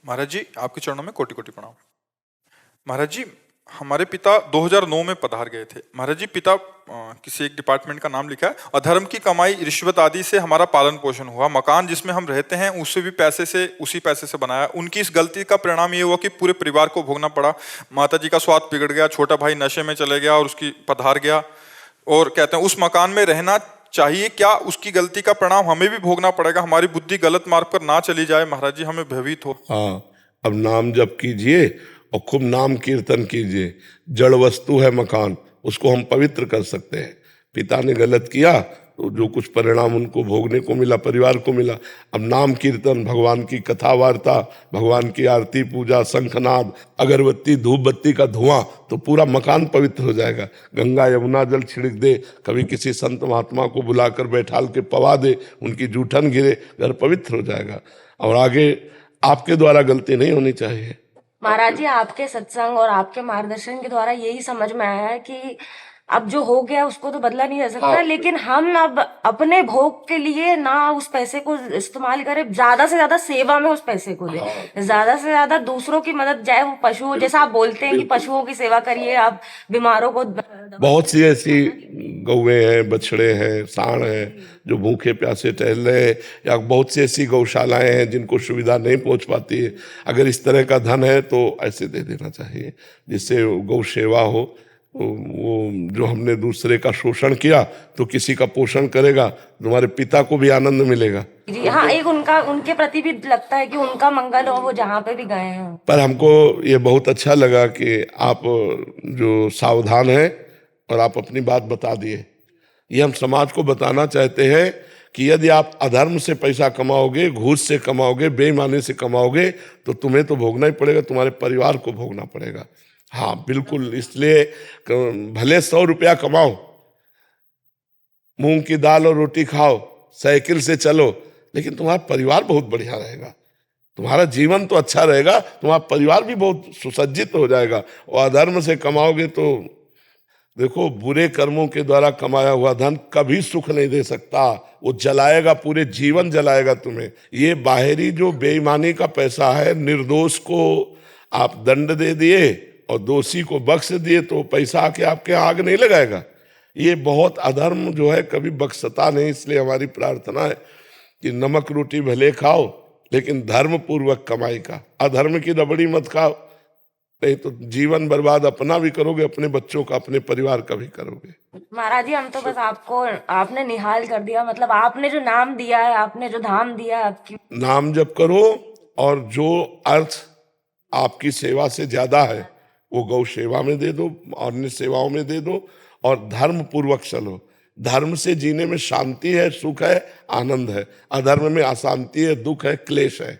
महाराज जी, आपके चरणों में कोटि कोटि प्रणाम। महाराज जी, हमारे पिता 2009 में पधार गए थे। महाराज जी, पिता किसी एक डिपार्टमेंट का नाम लिखा है। अधर्म की कमाई, रिश्वत आदि से हमारा पालन पोषण हुआ। मकान जिसमें हम रहते हैं उससे भी उसी पैसे से बनाया। उनकी इस गलती का परिणाम ये हुआ कि पूरे परिवार को भोगना पड़ा। माता जी का स्वास्थ्य बिगड़ गया, छोटा भाई नशे में चले गया और उसकी पधार गया। और कहते हैं उस मकान में रहना चाहिए क्या, उसकी गलती का परिणाम हमें भी भोगना पड़ेगा। हमारी बुद्धि गलत मार्ग पर ना चली जाए महाराज जी, हमें भयभीत हो। हाँ, अब नाम जप कीजिए और खूब नाम कीर्तन कीजिए। जड़ वस्तु है मकान, उसको हम पवित्र कर सकते हैं। पिता ने गलत किया तो जो कुछ परिणाम उनको भोगने को मिला, परिवार को मिला। अब नाम कीर्तन, भगवान की कथा वार्ता, भगवान की आरती पूजा, शंखनाद, अगरबत्ती, धूप बत्ती का धुआं, तो पूरा मकान पवित्र हो जाएगा। गंगा यमुना जल छिड़क दे, कभी किसी संत महात्मा को बुलाकर बैठाल के पवा दे, उनकी जूठन गिरे, घर पवित्र हो जाएगा। और आगे आपके द्वारा गलती नहीं होनी चाहिए। महाराज जी, आपके सत्संग और आपके मार्गदर्शन के द्वारा यही समझ में आया है कि अब जो हो गया उसको तो बदला नहीं जा सकता। हाँ। लेकिन हम अब अपने भोग के लिए ना उस पैसे को इस्तेमाल करें, ज्यादा से ज्यादा सेवा में उस पैसे को दें, ज्यादा से ज्यादा दूसरों की मदद, चाहे वो पशु, जैसा आप बोलते हैं कि पशुओं की सेवा करिए, आप बीमारों को बहुत सी ऐसी गौएं हैं, बछड़े हैं, सांड हैं जो भूखे प्यासे टहल रहे हैं, या बहुत सी ऐसी गौशालाएं हैं जिनको सुविधा नहीं पहुंच पाती है। अगर इस तरह का धन है तो ऐसे दे देना चाहिए जिससे गौ सेवा हो। वो जो हमने दूसरे का शोषण किया तो किसी का पोषण करेगा, तुम्हारे पिता को भी आनंद मिलेगा। जी हाँ, एक उनके प्रति भी लगता है कि उनका मंगल हो, वो जहाँ पे भी गए हैं। पर हमको ये बहुत अच्छा लगा कि आप जो सावधान हैं और आप अपनी बात बता दिए। ये हम समाज को बताना चाहते हैं कि यदि आप अधर्म से पैसा कमाओगे, घूस से कमाओगे, बेईमानी से कमाओगे, तो तुम्हें तो भोगना ही पड़ेगा, तुम्हारे परिवार को भोगना पड़ेगा। हाँ बिल्कुल, इसलिए भले 100 रुपया कमाओ, मूंग की दाल और रोटी खाओ, साइकिल से चलो, लेकिन तुम्हारा परिवार बहुत बढ़िया रहेगा, तुम्हारा जीवन तो अच्छा रहेगा, तुम्हारा परिवार भी बहुत सुसज्जित हो जाएगा। और अधर्म से कमाओगे तो देखो, बुरे कर्मों के द्वारा कमाया हुआ धन कभी सुख नहीं दे सकता, वो जलाएगा, पूरे जीवन जलाएगा तुम्हें। ये बाहरी जो बेईमानी का पैसा है, निर्दोष को आप दंड दे दिए और दोषी को बख्श दिए तो पैसा आके आपके आग नहीं लगाएगा। ये बहुत अधर्म जो है कभी बख्शता नहीं। इसलिए हमारी प्रार्थना है कि नमक रोटी भले खाओ, लेकिन धर्म पूर्वक कमाई का, अधर्म की रबड़ी मत खाओ, नहीं तो जीवन बर्बाद अपना भी करोगे, अपने बच्चों का, अपने परिवार का भी करोगे। महाराज जी, हम तो बस आपने निहाल कर दिया, मतलब आपने जो नाम दिया है, आपने जो धाम दिया है, आपकी नाम जप करो और जो अर्थ आपकी सेवा से ज्यादा है वो गौ सेवा में दे दो, अन्य सेवाओं में दे दो, और धर्म पूर्वक चलो। धर्म से जीने में शांति है, सुख है, आनंद है। अधर्म में अशांति है, दुख है, क्लेश है।